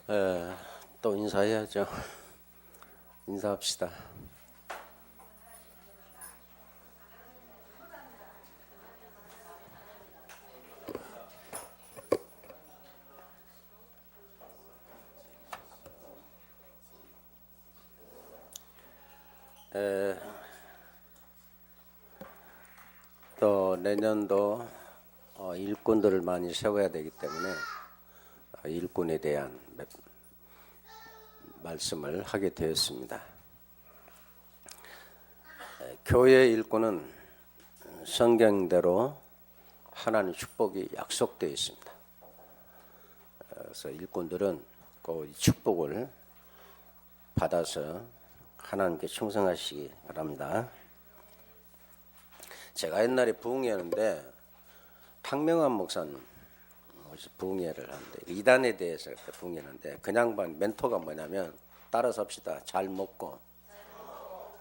또 인사해야죠. 인사합시다. 또 내년도 일꾼들을 많이 세워야 되기 때문에 일꾼에 대한 말씀을 하게 되었습니다. 교회 일꾼은 성경대로 하나님 축복이 약속되어 있습니다. 그래서 일꾼들은 그 축복을 받아서 하나님께 충성하시기 바랍니다. 제가 옛날에 부흥회하는데 탕명환 목사님 부흥회를 하는데 이단에 대해서 그때 부흥회하는데 그 양반 멘토가 뭐냐면 따라서 합시다. 잘 먹고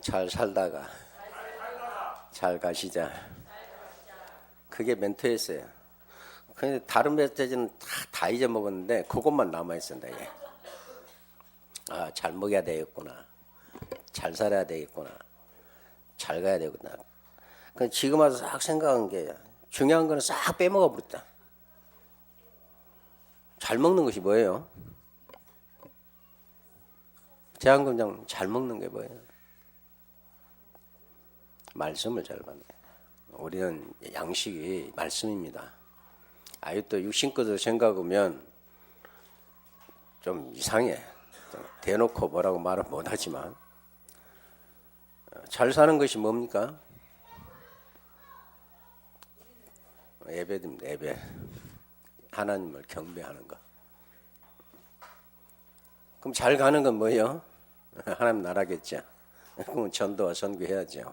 잘 살다가 잘 가시자. 그게 멘토였어요. 근데 다른 메시지는 다 잊어먹었는데 그것만 남아있습니다. 잘 먹어야 되겠구나. 잘 살아야 되겠구나. 잘 가야 되겠구나. 지금 와서 싹 생각한 게 중요한 거는 싹 빼먹어 버렸다. 잘 먹는 것이 뭐예요? 제한금장 잘 먹는 게 뭐예요? 말씀을 잘 받네. 우리는 양식이 말씀입니다. 또 육신 것을 생각하면 좀 이상해. 대놓고 뭐라고 말은 못하지만 잘 사는 것이 뭡니까? 예배입니다. 예배. 하나님을 경배하는 것. 그럼 잘 가는 건 뭐예요? 하나님 나라겠죠. 그럼 전도와 선교해야죠.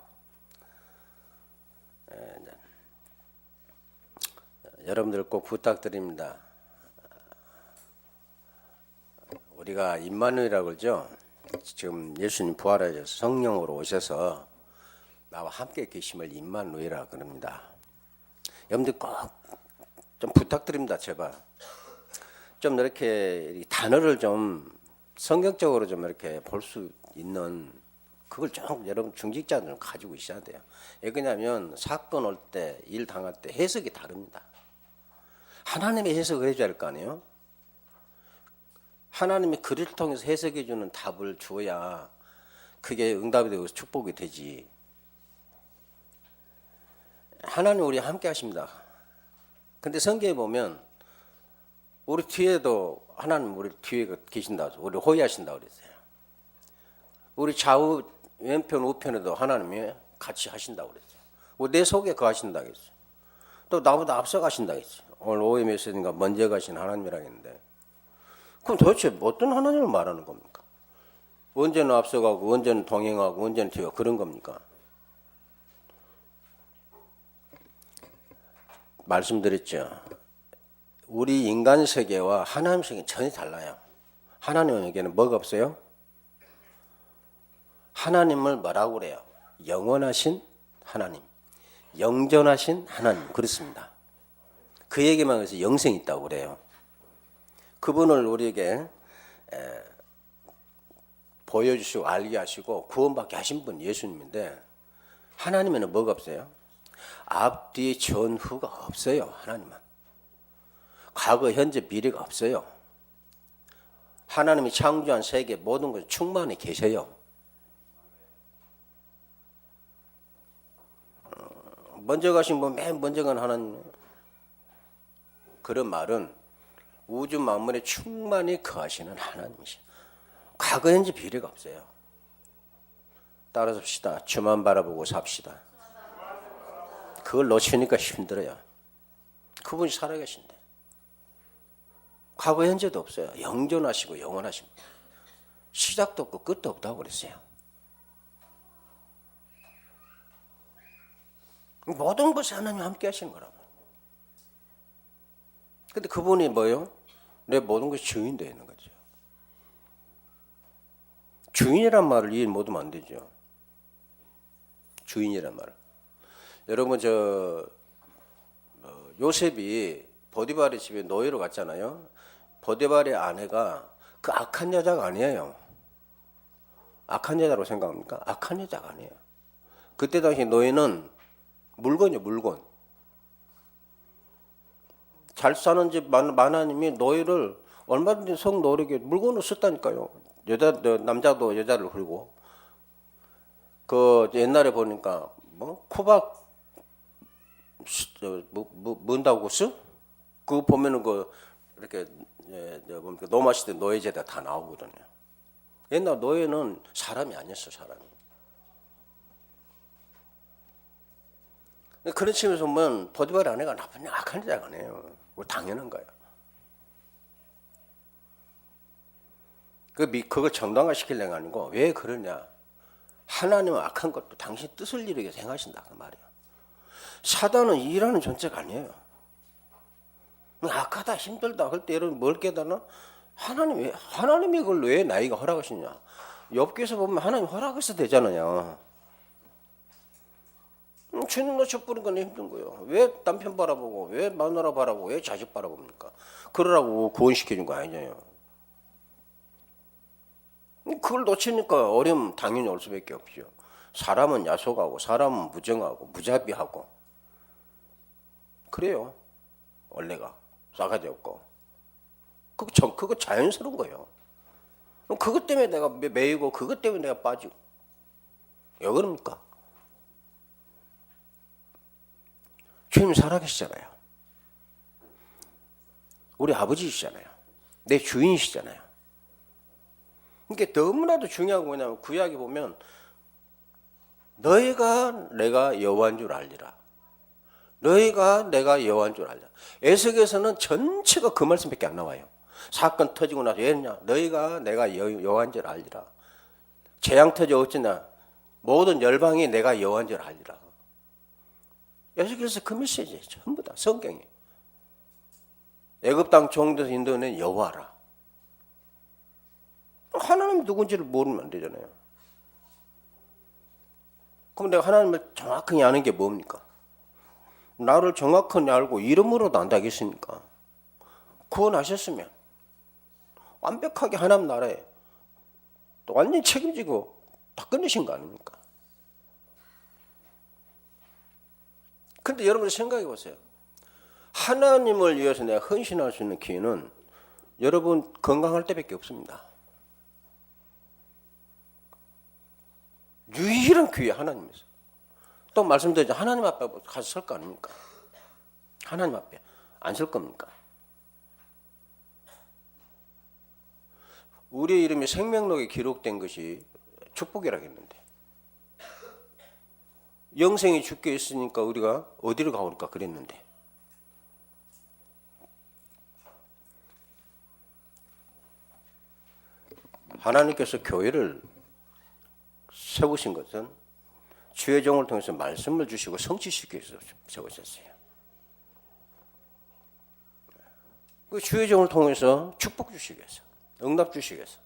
여러분들 꼭 부탁드립니다. 우리가 임마누엘이라고 그러죠. 지금 예수님 부활하셔서 성령으로 오셔서 나와 함께 계심을 임마누엘이라고 그럽니다. 여러분들 꼭 좀 부탁드립니다. 제발 좀 이렇게 단어를 좀 성경적으로 좀 이렇게 볼 수 있는 그걸 좀 여러분 중직자들은 가지고 있어야 돼요. 왜 그러냐면 사건 올 때, 일 당할 때 해석이 다릅니다. 하나님의 해석을 해줘야 할 거 아니에요. 하나님이 그를 통해서 해석해 주는 답을 주어야 그게 응답이 되고 축복이 되지. 하나님 우리 함께 하십니다. 근데 성경에 보면 우리 뒤에도 하나님 우리 뒤에 계신다. 우리 호위하신다 그랬어요. 우리 좌우 왼편 우편에도 하나님이 같이 하신다 그랬어요. 내 속에 거하신다 그랬어요. 또 나보다 앞서 가신다 그랬어요. 오늘 오후에 메시지인가 먼저 가신 하나님이라 했는데 그럼 도대체 어떤 하나님을 말하는 겁니까? 언제는 앞서가고 언제는 동행하고 언제는 뒤에 그런 겁니까? 말씀드렸죠. 우리 인간 세계와 하나님 세계는 전혀 달라요. 하나님에게는 뭐가 없어요? 하나님을 뭐라고 그래요? 영원하신 하나님, 영존하신 하나님 그렇습니다. 그에게만 해서 영생이 있다고 그래요. 그분을 우리에게 보여주시고 알게 하시고 구원받게 하신 분 예수님인데 하나님에는 뭐가 없어요? 앞뒤 전후가 없어요. 하나님은 과거 현재 미래가 없어요. 하나님이 창조한 세계 모든 것이 충만히 계셔요. 먼저 가신 분 맨 먼저 간 하나님 그런 말은 우주 만물에 충만히 거하시는 하나님이시죠. 과거 현재 미래가 없어요. 따라서 삽시다. 주만 바라보고 삽시다. 그걸 놓치니까 힘들어요. 그분이 살아계신데 과거 현재도 없어요. 영존하시고 영원하십니다. 시작도 없고 끝도 없다고 그랬어요. 모든 것에 하나님 함께 하시는 거라고. 근데 그분이 뭐예요? 내 모든 것이 주인 되어 있는 거죠. 주인이란 말을 이해 못하면 안 되죠. 주인이란 말을. 여러분 요셉이 보디발의 집에 노예로 갔잖아요. 보디발의 아내가 그 악한 여자가 아니에요. 악한 여자로 생각합니까? 악한 여자가 아니에요. 그때 당시 노예는 물건이요, 물건. 잘 사는 집 마나님이 노예를 얼마든지 성노력에 물건으로 썼다니까요. 남자도 여자를 흐리고. 그 옛날에 보니까 뭐 코박 문다고 쓰? 그거 보면은 그 이렇게 노마 시대 노예제다 다 나오거든요. 옛날 노예는 사람이 아니었어, 사람이. 그런 측면에서 보면 보디발 아내가 나쁜 악한 여자가 아니에요. 당연한 거야. 그걸 정당화 시키려는 게 아니고 왜 그러냐. 하나님은 악한 것도 당신 뜻을 이루게 행하신다 그 말이야. 사단은 일하는 존재가 아니에요. 악하다 힘들다 할 때 여러분 뭘 깨닫나? 하나님이 그걸 왜 나이가 허락하시냐? 욥기에서 보면 하나님 허락해서 되잖아요. 주님 놓쳐 뿌린 건 힘든 거예요. 왜 남편 바라보고 왜 마누라 바라보고 왜 자식 바라봅니까? 그러라고 구원시켜준 거 아니냐요. 그걸 놓치니까 어려움 당연히 올 수밖에 없죠. 사람은 야속하고 사람은 무정하고 무자비하고 그래요. 원래가 싸가지 없고 그거 자연스러운 거예요. 그것 때문에 내가 매이고 그것 때문에 내가 빠지고 왜 그럽니까? 주님 살아계시잖아요. 우리 아버지시잖아요. 내 주인이시잖아요. 그러니까 너무나도 중요한 거 뭐냐면 구약에 보면 너희가 내가 여호와인 줄 알리라. 너희가 내가 여호와인 줄 알리라. 에스겔에서는 전체가 그 말씀밖에 안 나와요. 사건 터지고 나서 왜 했냐? 너희가 내가 여호와인 줄 알리라. 재앙 터져 어쩌냐? 모든 열방이 내가 여호와인 줄 알리라. 에스겔에서 그 메시지 전부 다 성경이. 애굽 땅 종돼서 인도는 여호와라. 하나님이 누군지를 모르면 안 되잖아요. 그럼 내가 하나님을 정확하게 아는 게 뭡니까? 나를 정확하게 알고 이름으로도 안다겠습니까? 구원하셨으면 완벽하게 하나님 나라에 또 완전히 책임지고 다 끝내신 거 아닙니까? 그런데 여러분 생각해 보세요. 하나님을 위해서 내가 헌신할 수 있는 기회는 여러분 건강할 때밖에 없습니다. 유일한 기회 하나님에서. 또 말씀드리죠. 하나님 앞에 가서 설 거 아닙니까? 하나님 앞에 안 설 겁니까? 우리의 이름이 생명록에 기록된 것이 축복이라고 했는데 영생이 죽게 있으니까 우리가 어디로 가볼까 그랬는데 하나님께서 교회를 세우신 것은 주의 종을 통해서 말씀을 주시고 성취시키기 위해서 세우셨어요. 그 주의 종을 통해서 축복 주시기 위해서, 응답 주시기 위해서.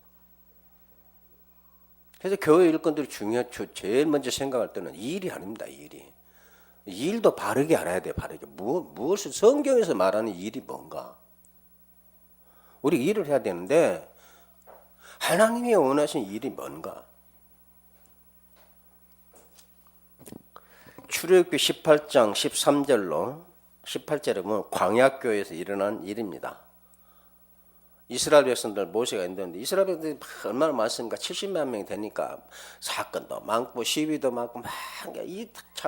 그래서 교회 일꾼들이 제일 먼저 생각할 때는 일이 아닙니다. 일도 바르게 알아야 돼. 바르게. 무엇을 성경에서 말하는 일이 뭔가. 우리 일을 해야 되는데 하나님이 원하신 일이 뭔가. 출애굽기 18장 13절로 18절에 보면 광야교에서 일어난 일입니다. 이스라엘 백성들 모세가 있는데 이스라엘 백성들이 얼마나 많습니까? 70만 명이 되니까 사건도 많고 시위도 많고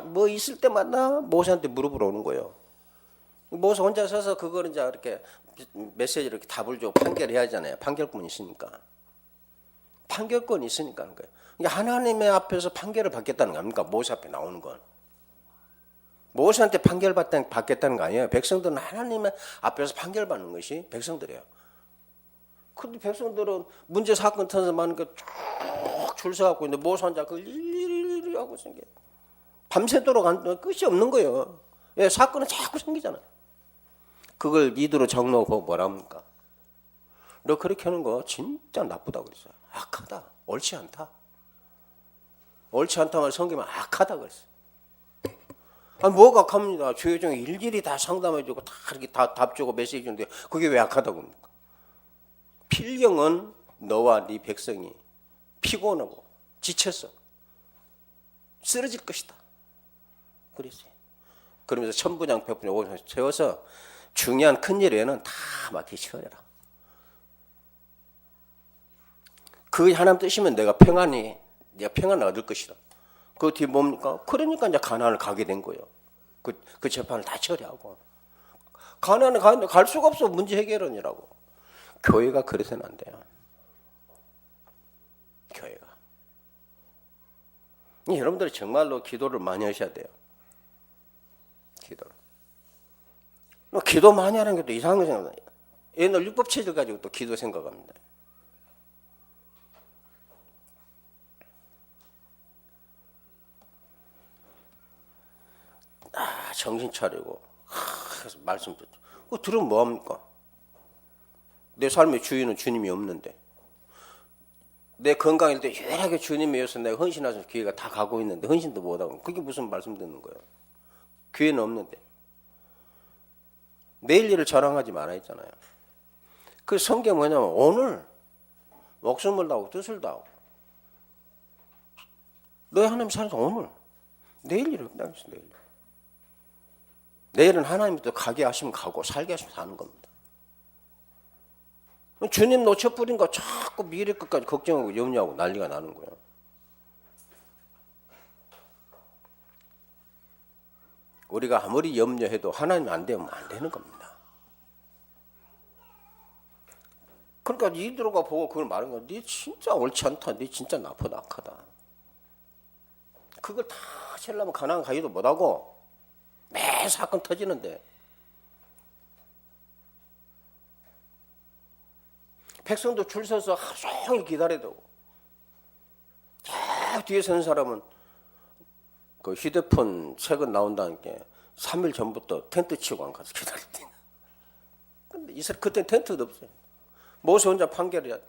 뭐 있을 때마다 모세한테 물어보러 오는 거예요. 모세 혼자 서서 그거는 이제 이렇게 메시지를 이렇게 답을 주고 판결해야 하잖아요. 판결권이 있으니까. 판결권이 있으니까 하는 거예요. 그러니까 하나님의 앞에서 판결을 받겠다는 거 아닙니까? 모세 앞에 나오는 건. 모세한테 판결받겠다는 거 아니에요. 백성들은 하나님 앞에서 판결받는 것이 백성들이에요. 근데 백성들은 문제 사건 터져서 많은 거 쭉 줄 서갖고 있는데 모세 혼자 그걸 일일이 하고 있는 게 밤새도록 끝이 없는 거예요. 왜? 사건은 자꾸 생기잖아요. 그걸 이두로 적놓고 뭐라 합니까? 너 그렇게 하는 거 진짜 나쁘다고 그랬어요. 악하다. 옳지 않다. 옳지 않다 말 성경은 악하다 그랬어요. 아니 뭐가 악합니다. 주의 종이 일일이 다 상담해주고 다 이렇게 다 답 주고 메시지 주는데 그게 왜 악하다고 합니까? 필경은 너와 네 백성이 피곤하고 지쳐서 쓰러질 것이다. 그랬어요. 그러면서 천부장 백부장 오셔서 채워서 중요한 큰 일에는 다 맡겨 치워라. 그게 하나님 뜻이면 내가 평안을 얻을 것이다. 그 뒤에 뭡니까? 그러니까 이제 가나안을 가게 된 거예요. 그 재판을 다 처리하고. 가나안을 가는데 갈 수가 없어. 문제 해결은이라고. 교회가 그래서는 안 돼요. 교회가. 여러분들이 정말로 기도를 많이 하셔야 돼요. 기도를. 기도 많이 하는 게 또 이상한 거 생각나요. 옛날 율법체질 가지고 또 기도 생각합니다. 정신 차리고 그래서 말씀 듣죠. 그거 들으면 뭐합니까? 내 삶의 주인은 주님이 없는데 내 건강일 때 유일하게 주님이 위해서 내가 헌신할 기회가 다 가고 있는데 헌신도 못하고 그게 무슨 말씀 듣는 거예요? 기회는 없는데 내일 일을 자랑하지 말아 했잖아요. 그 성경 뭐냐면 오늘 목숨을 다하고 뜻을 다하고 너희 하나님 살아서 오늘 내일 일을 끝나겠어. 내일은 하나님부터 가게 하시면 가고 살게 하시면 사는 겁니다. 주님 놓쳐버린 거 자꾸 미래 끝까지 걱정하고 염려하고 난리가 나는 거예요. 우리가 아무리 염려해도 하나님 안 되면 안 되는 겁니다. 그러니까 이들가 보고 그걸 말하는 거야. 네 진짜 옳지 않다. 네 진짜 나쁘다 악하다. 그걸 다 하려면 가나안 가기도 못하고 매 사건 터지는데 백성도 줄 서서 하루 종일 기다려야 되고 저 뒤에 서는 사람은 그 휴대폰 최근 나온다는 게 3일 전부터 텐트 치고 안 가서 기다렸대. 근데 그때 텐트도 없어요. 모세 혼자 판결해야 돼.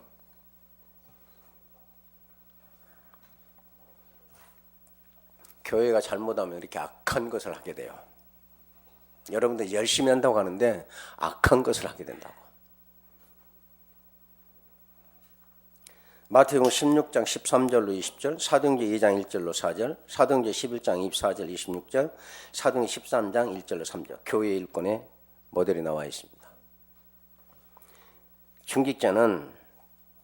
교회가 잘못하면 이렇게 악한 것을 하게 돼요. 여러분들 열심히 한다고 하는데 악한 것을 하게 된다고. 마태복음 16장 13절로 20절, 사도행전 2장 1절로 4절, 사도행전 11장 24절 26절, 사도행전 13장 1절로 3절 교회 일꾼의 모델이 나와 있습니다. 중직자는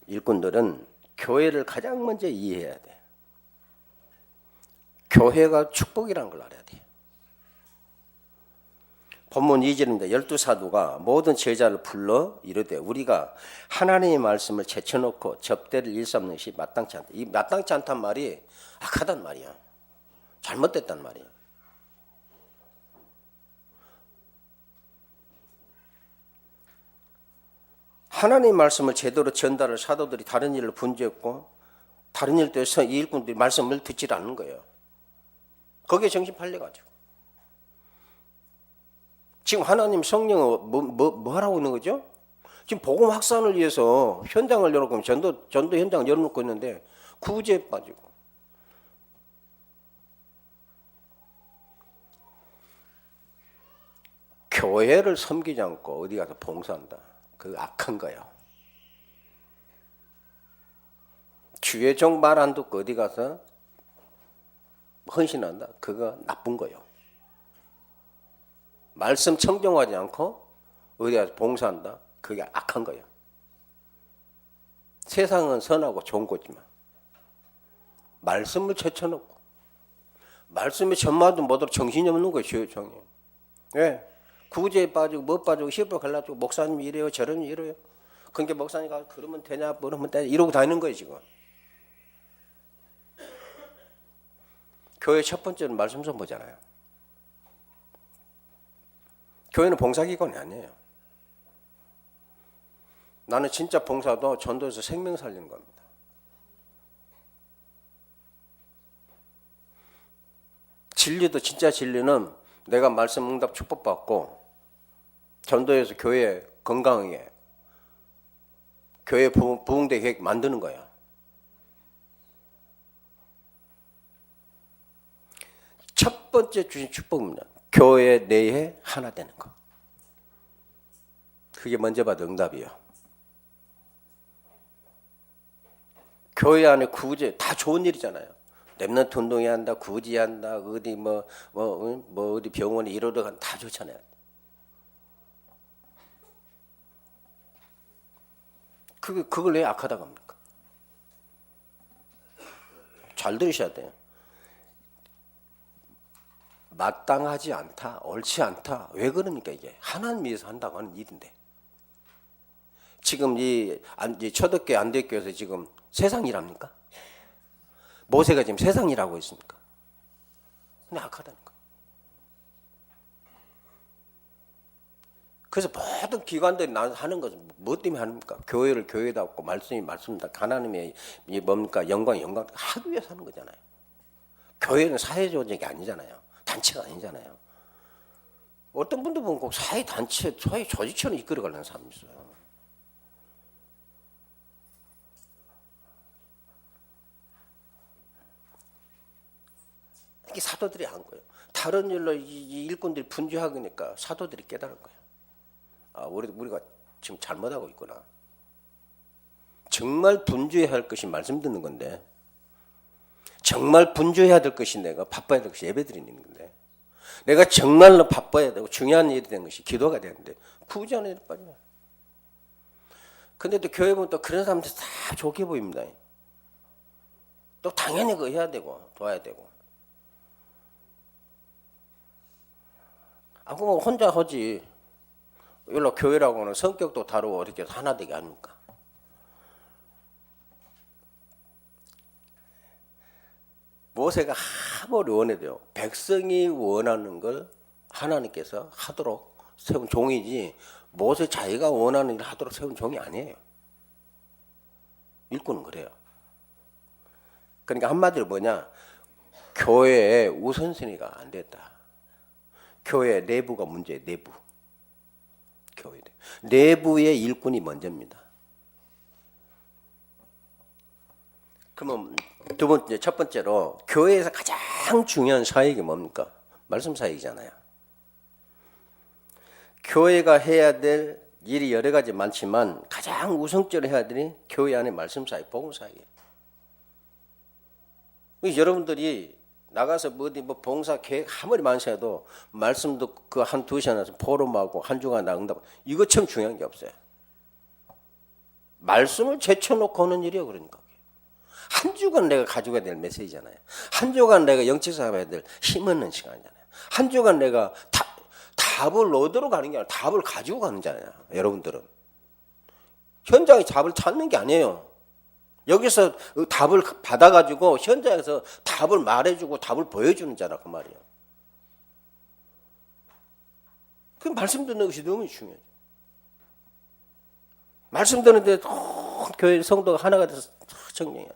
일꾼들은 교회를 가장 먼저 이해해야 돼. 교회가 축복이라는 걸 알아야 돼. 본문 2절입니다. 12사도가 모든 제자를 불러 이르되 우리가 하나님의 말씀을 제쳐놓고 접대를 일삼는 것이 마땅치 않다. 이 마땅치 않단 말이 악하단 말이야. 잘못됐단 말이야. 하나님의 말씀을 제대로 전달을 사도들이 다른 일을 분주했고 다른 일도 해서 이 일꾼들이 말씀을 듣지 않는 거예요. 거기에 정신 팔려가지고. 지금 하나님 성령은 뭐 하라고 있는 거죠? 지금 복음 확산을 위해서 현장을 열어놓고 전도 현장을 열어놓고 있는데 구제에 빠지고 교회를 섬기지 않고 어디 가서 봉사한다. 그거 악한 거예요. 주의 종 말 안 듣고 어디 가서 헌신한다. 그거 나쁜 거예요. 말씀 청정하지 않고 어디 가서 봉사한다. 그게 악한 거예요. 세상은 선하고 좋은 거지만 말씀을 제쳐놓고 말씀에 전마도 못하도록 정신이 없는 거예요. 주의 종이. 왜? 구제에 빠지고 뭐 빠지고 시험에 갈라지고 목사님이 이래요 저러니 이래요. 그러니까 목사님 가서 그러면 되냐 그러면 되냐 이러고 다니는 거예요 지금. 교회 첫 번째는 말씀 선포잖아요. 교회는 봉사기관이 아니에요. 나는 진짜 봉사도 전도에서 생명 살리는 겁니다. 진리도 진짜 진리는 내가 말씀 응답 축복받고 전도에서 교회 건강하게 교회 부흥대 계획 만드는 거야. 첫 번째 주신 축복입니다. 교회 내에 하나 되는 거. 그게 먼저 받은 응답이에요. 교회 안에 구제 다 좋은 일이잖아요. 렘넌트 운동회 한다, 구제한다, 어디 어디 병원에 이러러 간 다 좋잖아요. 그걸 왜 악하다고 합니까? 잘 들으셔야 돼요. 마땅하지 않다, 옳지 않다. 왜 그럽니까 이게? 하나님 위해서 한다고 하는 일인데. 지금 이 초대교회 안대교회에서 지금 세상이랍니까? 모세가 지금 세상이라고 했습니까? 근데 악하다는 거. 그래서 모든 기관들이 하는 것은 뭐 때문에 합니까? 교회를 교회답고 말씀이 말씀이다. 하나님의 뭡니까? 영광 하기 위해서 하는 거잖아요. 교회는 사회 조직이 아니잖아요. 단체가 아니잖아요. 어떤 분들 보면 꼭 사회 단체, 사회 조직처럼 이끌어가려는 사람이 있어요. 이게 사도들이 한 거예요. 다른 일로 이 일꾼들이 분주하니까 사도들이 깨달은 거예요. 아, 우리가 지금 잘못하고 있구나. 정말 분주해야 할 것이 말씀 듣는 건데, 정말 분주해야 될 것이 내가 바빠야 될 것이 예배 드리는 건데, 내가 정말로 바빠야 되고 중요한 일이 된 것이 기도가 되는데 구우지 않아야 될 거 아니에요. 근데 또 교회 보면 또 그런 사람들 다 좋게 보입니다. 또 당연히 그거 해야 되고 도와야 되고. 아, 그럼 혼자 하지. 일로 교회라고는 성격도 다르고 이렇게 하나 되게 합니까? 모세가 아무리 원해도요. 백성이 원하는 걸 하나님께서 하도록 세운 종이지 모세 자기가 원하는 일을 하도록 세운 종이 아니에요. 일꾼은 그래요. 그러니까 한마디로 뭐냐? 교회의 우선순위가 안 됐다. 교회 내부가 문제예요. 내부. 교회 내부의 일꾼이 먼저입니다. 그러면 두 번째, 첫 번째로 교회에서 가장 중요한 사역이 뭡니까? 말씀 사역이잖아요. 교회가 해야 될 일이 여러 가지 많지만 가장 우선적으로 해야 되는 교회 안에 말씀 사역, 복음 사역이에요. 여러분들이 나가서 어디 봉사 계획 아무리 많으셔도 말씀도 그 한두 시간에서 포럼하고 한 주간 나온다고 이것처럼 중요한 게 없어요. 말씀을 제쳐놓고 하는 일이요, 그러니까. 한 주간 내가 가지고 될 메시지잖아요. 한 주간 내가 영치사 해야 될 힘없는 시간이잖아요. 한 주간 내가 답을 얻으러 가는 게 아니라 답을 가지고 가는 거잖아요. 여러분들은. 현장에 답을 찾는 게 아니에요. 여기서 답을 받아가지고 현장에서 답을 말해주고 답을 보여주는 자라 그 말이에요. 그 말씀 듣는 것이 너무 중요해요. 말씀 듣는데 교회 성도가 하나가 돼서 정리해요.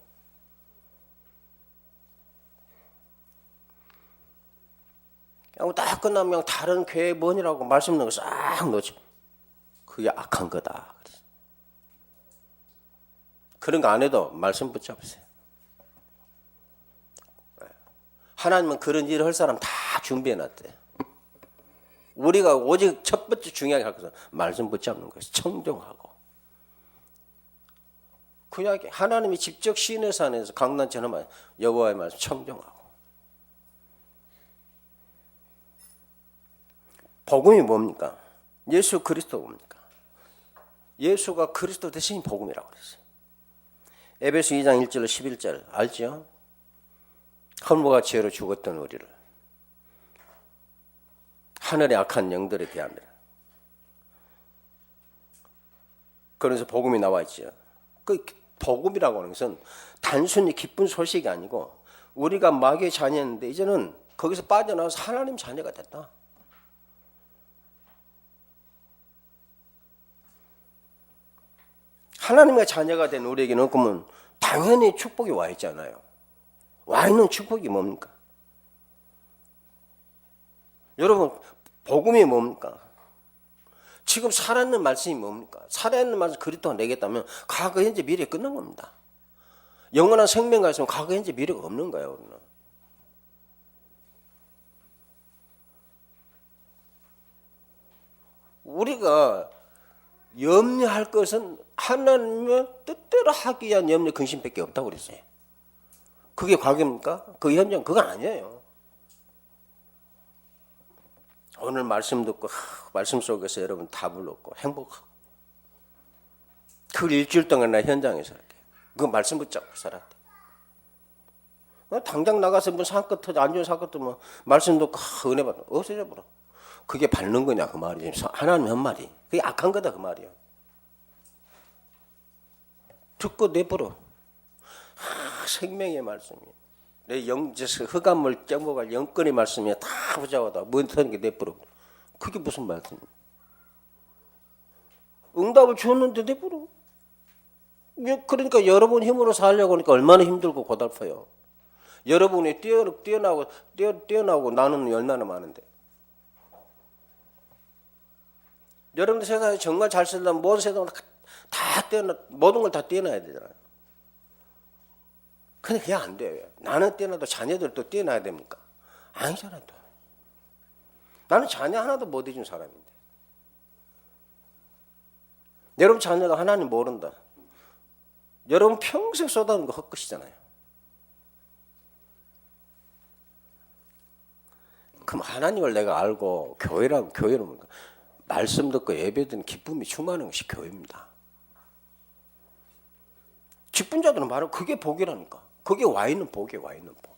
딱 끝나면 다른 교회 뭐니라고 말씀 듣는 거 싹 놓죠. 그게 악한 거다. 그런 거 안 해도 말씀 붙잡으세요. 하나님은 그런 일을 할 사람 다 준비해 놨대요. 우리가 오직 첫 번째 중요하게 할 것은 말씀 붙잡는 것이 청종하고. 그냥 하나님이 직접 시내산에서 강난처럼 여호와의 말씀 청종하고. 복음이 뭡니까? 예수 그리스도 뭡니까? 예수가 그리스도 대신 복음이라고 그랬어요. 에베소 2장 1절로 11절 알죠? 헐모가 죄로 죽었던 우리를 하늘의 악한 영들에 대하며 그래서 복음이 나와 있죠. 그 복음이라고 하는 것은 단순히 기쁜 소식이 아니고 우리가 마귀의 자녀였는데 이제는 거기서 빠져나와서 하나님 자녀가 됐다. 하나님의 자녀가 된 우리에게는 그러면 당연히 축복이 와 있잖아요. 와 있는 축복이 뭡니까? 여러분, 복음이 뭡니까? 지금 살아있는 말씀이 뭡니까? 살아있는 말씀 그리스도가 내겠다면 과거, 현재, 미래 끝난 겁니다. 영원한 생명가 있으면 과거, 현재, 미래가 없는 거예요. 우리는. 우리가 염려할 것은 하나님의 뜻대로 하기 위한 염려 근심밖에 없다고 그랬어요. 그게 과거입니까? 그 현장 그건 아니에요. 오늘 말씀 듣고 말씀 속에서 여러분 답을 얻고 행복하고 그 일주일 동안 나 현장에서 이렇게 그 말씀 붙잡고 살았대. 당장 나가서 뭐 사건 터져 안 좋은 사건 터면 말씀 듣고 은혜 받아 없어져 버려. 그게 밟는 거냐 그 말이지. 하나님 한 말이 그게 악한 거다 그 말이야. 듣고 내버려. 생명의 말씀이 내 영제서 흑암을 쪄먹을 영권의 말씀이 다 부자하다. 뭔 게 내버려. 그게 무슨 말씀이야? 응답을 줬는데 내버려. 그러니까 여러분 힘으로 살려고 하니까 얼마나 힘들고 고달퍼요. 여러분이 뛰어나고 나는 얼마나 많은데. 여러분들 세상에 정말 잘 살려면 모든 세상을 다 모든 걸 다 뛰어나야 되잖아요. 근데 그게 안 돼요. 나는 뛰어나도 자녀들도 뛰어나야 됩니까? 아니잖아요. 또. 나는 자녀 하나도 못 해준 사람인데. 여러분 자녀가 하나님 모른다. 여러분 평생 쏟아놓은 거 헛것이잖아요. 그럼 하나님을 내가 알고 교회는 뭔가? 말씀 듣고 예배 드는 기쁨이 충만한 것이 교회입니다. 기쁜 자들은 바로 그게 복이라니까. 그게 와 있는 복이에요. 와 있는 복.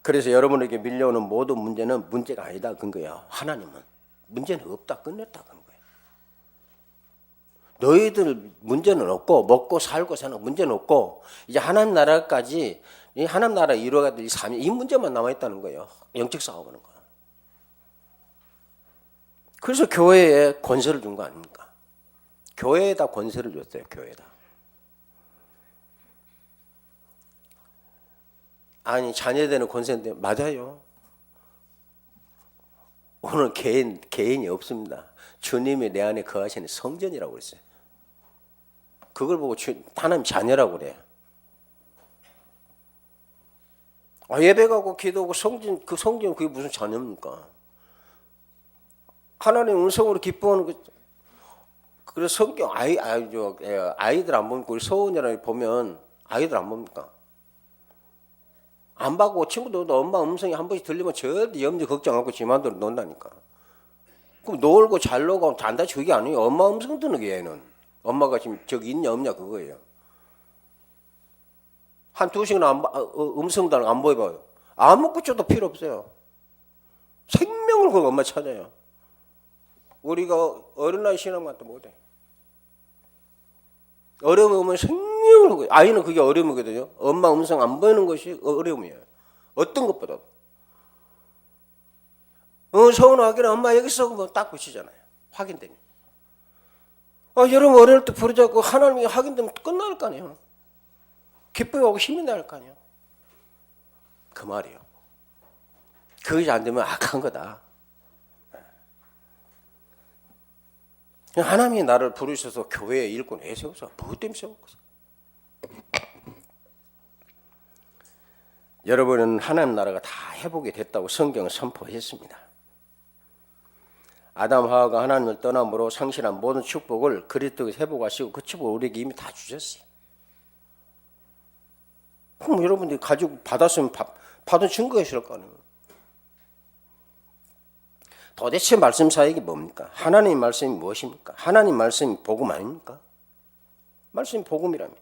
그래서 여러분에게 밀려오는 모든 문제는 문제가 아니다 그런 거예요. 하나님은 문제는 없다 끝냈다 그런 거예요. 너희들 문제는 없고 먹고 살고 사는 문제는 없고 이제 하나님 나라까지 이 하나님 나라 이루어가야 될 이 문제만 남아 있다는 거예요. 영적 싸움하는 거. 그래서 교회에 권세를 준 거 아닙니까? 교회에다 권세를 줬어요. 교회에다. 아니 자녀되는 권세인데 맞아요. 오늘 개인이 없습니다. 주님이 내 안에 거하시는 성전이라고 그랬어요. 그걸 보고 하나님 자녀라고 그래요. 예배 가고 기도하고 성전 그게 무슨 자녀입니까? 하나님 음성으로 기뻐하는 거. 그래서 성경 아이들 안 보니까 우리 서원이랑 보면 아이들 안 봅니까? 안 받고 친구들도 엄마 음성이 한 번씩 들리면 절대 염려 걱정하고 지만대로 논다니까. 그럼 놀고 잘 놀고 안 다치고 그게 아니에요. 엄마 음성 듣는 게 얘는. 엄마가 지금 저기 있냐 없냐 그거예요. 한 2시간 음성도 안 보여봐요. 아무것도 필요 없어요. 생명을 그 엄마 찾아요. 우리가 어린 나이 신앙 같도 못해. 어려움이 오면 생명을 하고 아이는 그게 어려움이거든요. 엄마 음성 안 보이는 것이 어려움이에요. 어떤 것보다도. 서운하기는 엄마 여기 있어 뭐 딱 붙이잖아요. 확인되면. 여러분 어릴 때 부르자고 하나님이 확인되면 끝날 거 아니에요. 기쁨하고 힘이 날 거 아니에요. 그 말이에요. 그것이 안 되면 악한 거다. 하나님이 나를 부르셔서 교회에 일꾼 왜 세웠어? 무엇 때문에 세웠어? 여러분은 하나님 나라가 다 회복이 됐다고 성경은 선포했습니다. 아담 하와가 하나님을 떠남으로 상실한 모든 축복을 그리스도께서 회복하시고 그 축복을 우리에게 이미 다 주셨어요. 그럼 여러분들이 가지고 받았으면 받은 증거가 있을 거 아니에요. 도대체 말씀 사역이 뭡니까? 하나님 말씀이 무엇입니까? 하나님 말씀이 복음 아닙니까? 말씀이 복음이라면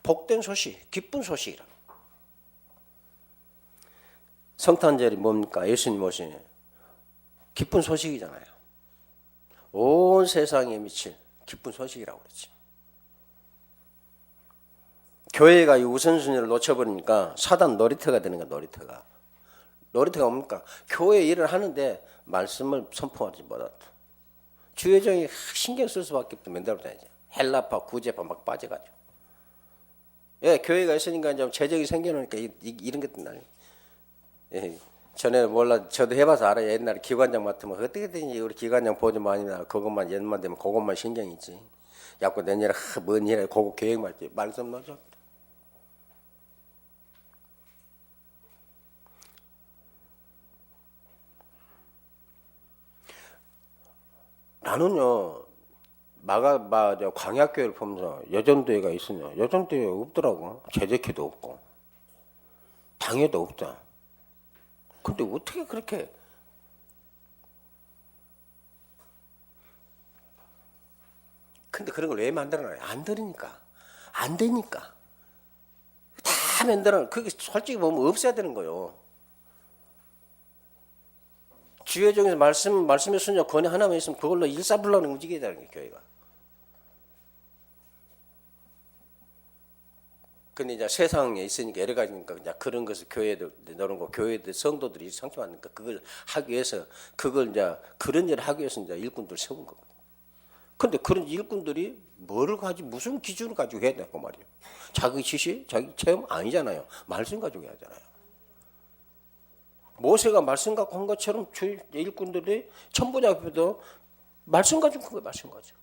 복된 소식, 기쁜 소식이라면 성탄절이 뭡니까? 예수님 오신 기쁜 소식이잖아요. 온 세상에 미칠 기쁜 소식이라고 그랬죠. 교회가 이 우선순위를 놓쳐버리니까 사단 놀이터가 되는 거야. 놀이터가 뭡니까? 교회 일을 하는데 말씀을 선포하지 못하다. 주여정이 신경 쓸 수밖에 없다. 맨날 다니죠. 헬라파, 구제파 막 빠져가지고. 교회가 있으니까 좀 재정이 생겨나니까 이런 것들 나요. 전에 몰라 저도 해봐서 알아요. 옛날에 기관장 맡으면 어떻게든지 우리 기관장 보조 많이 나 그것만 연만 되면 그것만 신경 있지. 야구 내년에 뭔 일에 그거 계획 말지 말씀 나죠. 나는요 광약교회를 보면서 여전도회가 있으냐? 여전도회 없더라고. 제재키도 없고 당회도 없다. 근데 어떻게 그렇게 근데 그런 걸 왜 만들어놔요? 안 되니까. 안 되니까. 다 만들어. 그게 솔직히 보면 없어야 되는 거예요. 주의 중에서 말씀의 순종 권위 하나만 있으면 그걸로 일사불란을 움직여야 되는 거예요, 교회가. 근데 이제 세상에 있으니까 여러 가지니까 이제 그런 것을 교회들 이런 거 교회들 성도들이 상처받으니까 그걸 하기 위해서 그걸 이제 그런 일을 하기 위해서 이제 일꾼들 세운 거고. 근데 그런 일꾼들이 뭐를 가지고 무슨 기준을 가지고 해야 되고 말이에요. 자기 지시, 자기 체험 아니잖아요. 말씀 가지고 해야 하잖아요. 모세가 말씀 갖고 한 것처럼 주 일꾼들이 천부장교도 말씀 가지고 한 거 말씀 가지고.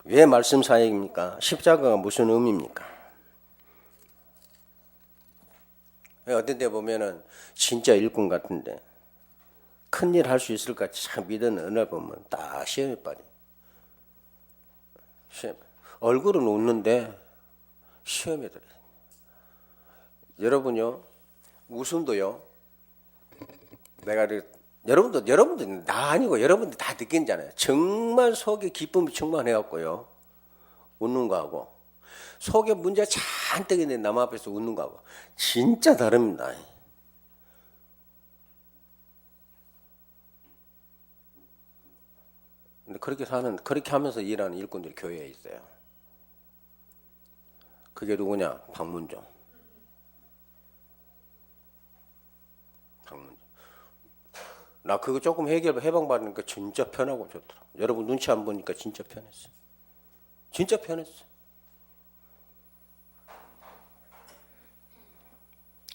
왜 말씀 사역입니까? 십자가가 무슨 의미입니까? 어떤 데 보면은 진짜 일꾼 같은데 큰일 할 수 있을 것 같이 참 믿는 은혜 보면 딱 시험에 빠져. 얼굴은 웃는데 시험에 들어요. 여러분요, 웃음도요. 내가 여러분들 나 아니고 여러분들 다 느끼잖아요. 정말 속에 기쁨이 충만해갖고요. 웃는 거하고 속에 문제 잔뜩 있는데 남 앞에서 웃는 거하고 진짜 다릅니다. 근데 그렇게 하면서 일하는 일꾼들이 교회에 있어요. 그게 누구냐? 박문종. 나 그거 조금 해방받으니까 진짜 편하고 좋더라. 여러분 눈치 안 보니까 진짜 편했어. 진짜 편했어.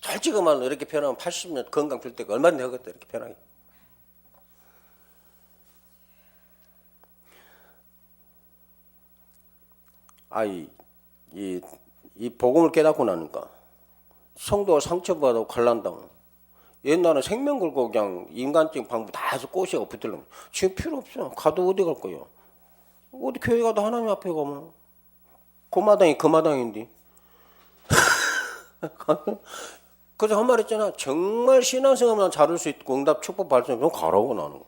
솔직히만 이렇게 편하면 80년 건강 줄 때가 얼마나 되겠다 이렇게 편하게. 이 복음을 깨닫고 나니까 성도가 상처받아 갈란다고. 옛날에 생명 걸고 그냥 인간적인 방법 다 해서 꼬시고 붙들려면 지금 필요 없어. 가도 어디 갈 거예요? 어디 교회 가도 하나님 앞에 가면 그 마당이 그 마당인데. 그래서 한 말 했잖아. 정말 신앙생활만 잘할 수 있고 응답 축복 발전하면 가라고 나는.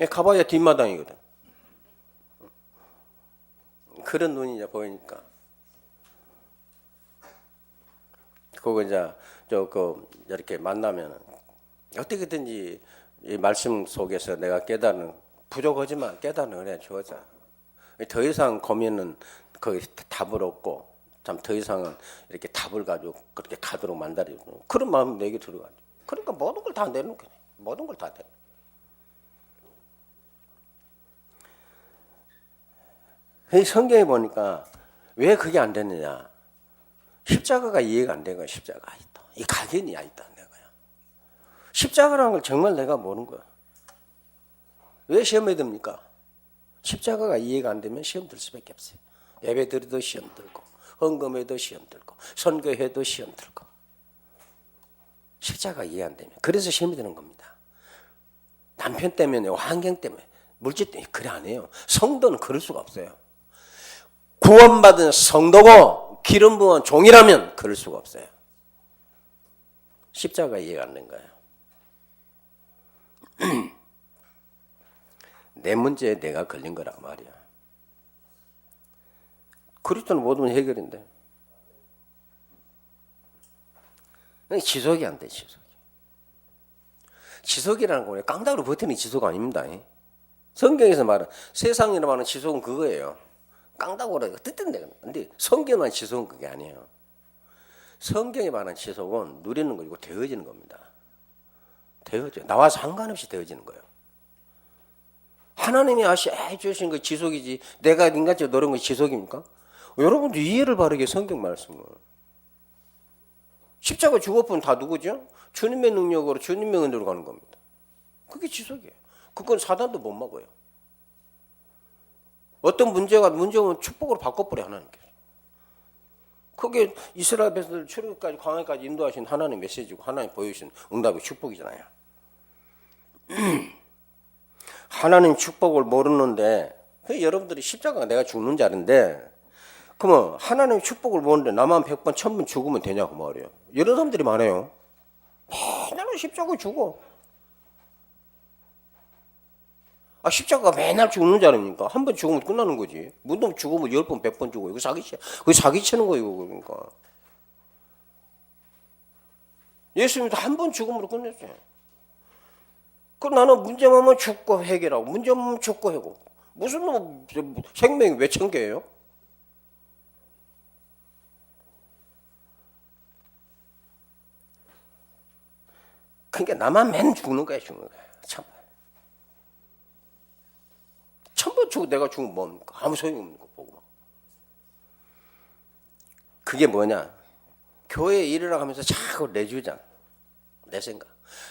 가봐야 뒷마당이거든. 그런 눈이 이제 보이니까. 그거 이제 이렇게 만나면 어떻게든지 이 말씀 속에서 내가 깨닫는 부족하지만 깨닫는 은혜 주어져. 더 이상 고민은 거기 답을 얻고 참 더 이상은 이렇게 답을 가지고 그렇게 가도록 만들어주고 그런 마음이 내게 들어가죠. 그러니까 모든 걸 다 내놓게 돼. 모든 걸 다 내. 성경에 보니까 왜 그게 안 됐느냐? 십자가가 이해가 안 되는 거야. 십자가 있다. 이 각인이 있다. 내가요. 십자가라는 걸 정말 내가 모르는 거야. 왜 시험에 듭니까? 십자가가 이해가 안 되면 시험 들 수밖에 없어요. 예배 드려도 시험 들고 헌금해도 시험 들고 선교해도 시험 들고 십자가 이해 안 되면 그래서 시험이 되는 겁니다. 남편 때문에 환경 때문에 물질 때문에 그래 안 해요. 성도는 그럴 수가 없어요. 구원받은 성도고 기름 부은 종이라면 그럴 수가 없어요. 십자가 이해가 안 된 거예요. 내 문제에 내가 걸린 거란 말이야. 그리스도는 모든 해결인데 지속이 안 돼. 지속이라는 건 깡다구로 버티는 지속 아닙니다. 성경에서 말하는 세상이라 말하는 지속은 그거예요. 깡다구로 뜻대로. 근데 성경만 지속은 그게 아니에요. 성경에 말하는 지속은 누리는 거고 되어지는 겁니다. 되어져. 나와 상관없이 되어지는 거예요. 하나님이 해주신 거 지속이지 내가 인간적으로 노린 거 지속입니까? 여러분도 이해를 바르게 성경 말씀을. 십자가 죽었으면 다 누구죠? 주님의 능력으로 주님의 은혜로 가는 겁니다. 그게 지속이에요. 그건 사단도 못 막아요. 어떤 문제가 문제면 축복으로 바꿔버려 하나님께서. 그게 이스라엘 백성들 출애굽까지 광야까지 인도하신 하나님 메시지고 하나님 보여주신 응답의 축복이잖아요. 하나님 축복을 모르는데 여러분들이 십자가가 내가 죽는 자리인데 그러면 하나님 축복을 모르는데 나만 100번 1000번 죽으면 되냐고 말이에요. 이런 사람들이 많아요. 맨날 십자가 죽어. 십자가가 맨날 죽는 자리니까 한 번 죽으면 끝나는 거지. 문도 죽으면 10번 100번 죽어. 이거 사기치야. 그게 사기치는 거예요. 그러니까 예수님도 한 번 죽음으로 끝냈어요. 그럼 나는 문제만 오면 죽고 해결하고 문제만 오면 죽고 해고 무슨 생명이 몇 천 개예요? 그러니까 나만 맨 죽는 거야. 참. 1000번 죽고 내가 죽으면 뭡니까? 아무 소용이 없는 거 보고. 그게 뭐냐? 교회 일을 하면서 자꾸 내 주장, 내 생각.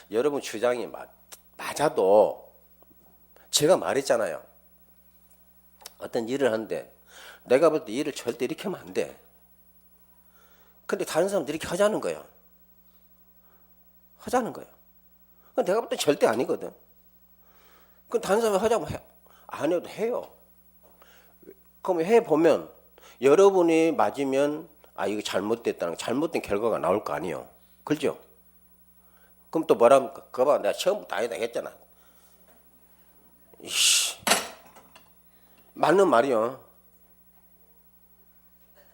여러분 주장이 맞아도 제가 말했잖아요. 어떤 일을 하는데 내가 볼 때 일을 절대 이렇게 하면 안 돼. 근데 다른 사람들이 이렇게 하자는 거야. 하자는 거야. 내가 볼 때 절대 아니거든. 그럼 다른 사람이 하자면 해. 안 해도 해요. 그럼 해보면 여러분이 맞으면 이거 잘못됐다는 잘못된 결과가 나올 거 아니에요. 그렇죠? 그럼 또 뭐랍니까? 그거 봐, 내가 처음부터 아니다 했잖아. 이씨, 맞는 말이요.